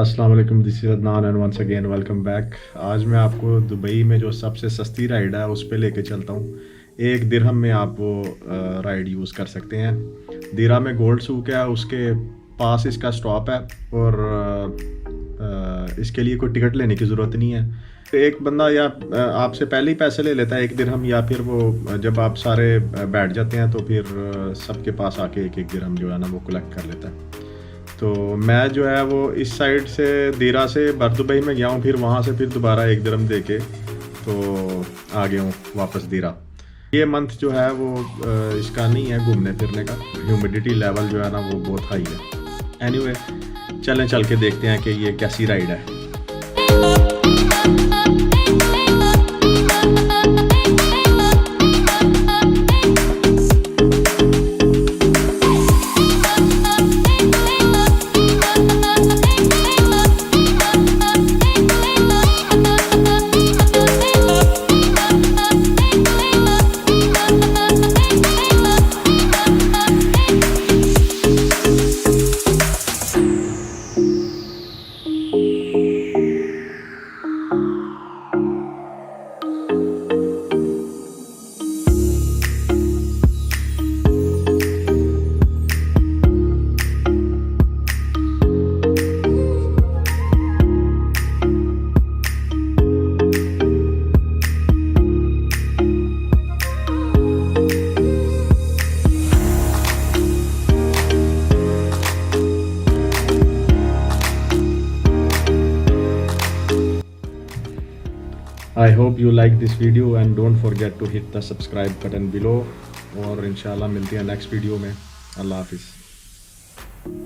अस्सलाम वालेकुम, this is Adnan and once again welcome back. आज मैं आपको दुबई में जो सबसे सस्ती राइड है उस पे लेके चलता हूँ। 1 दिरहम में आप वो राइड यूज़ कर सकते हैं। दीरा में गोल्ड सूक है, उसके पास इसका स्टॉप है और इसके लिए कोई टिकट लेने की ज़रूरत नहीं है। तो एक बंदा या आपसे पहले ही पैसे ले लेता है 1 दिरहम, या फिर वो जब आप सारे बैठ जाते हैं तो फिर सबके पास आके 1-1 दिरहम जो है ना वो कलेक्ट कर लेता है। तो मैं जो है वो इस साइड से दीरा से बर दुबई में गया हूँ, फिर वहाँ से फिर दोबारा 1 दिरहम दे के तो आ गया हूँ वापस दीरा। ये मंथ जो है वो इसका नहीं है घूमने फिरने का, ह्यूमिडिटी लेवल जो है ना वो बहुत हाई है। एनीवे चलें चल के देखते हैं कि ये कैसी राइड है। I hope you like this video and don't forget to hit the subscribe button below और इंशाल्लाह मिलते हैं नेक्स्ट वीडियो में। अल्लाह हाफिज़।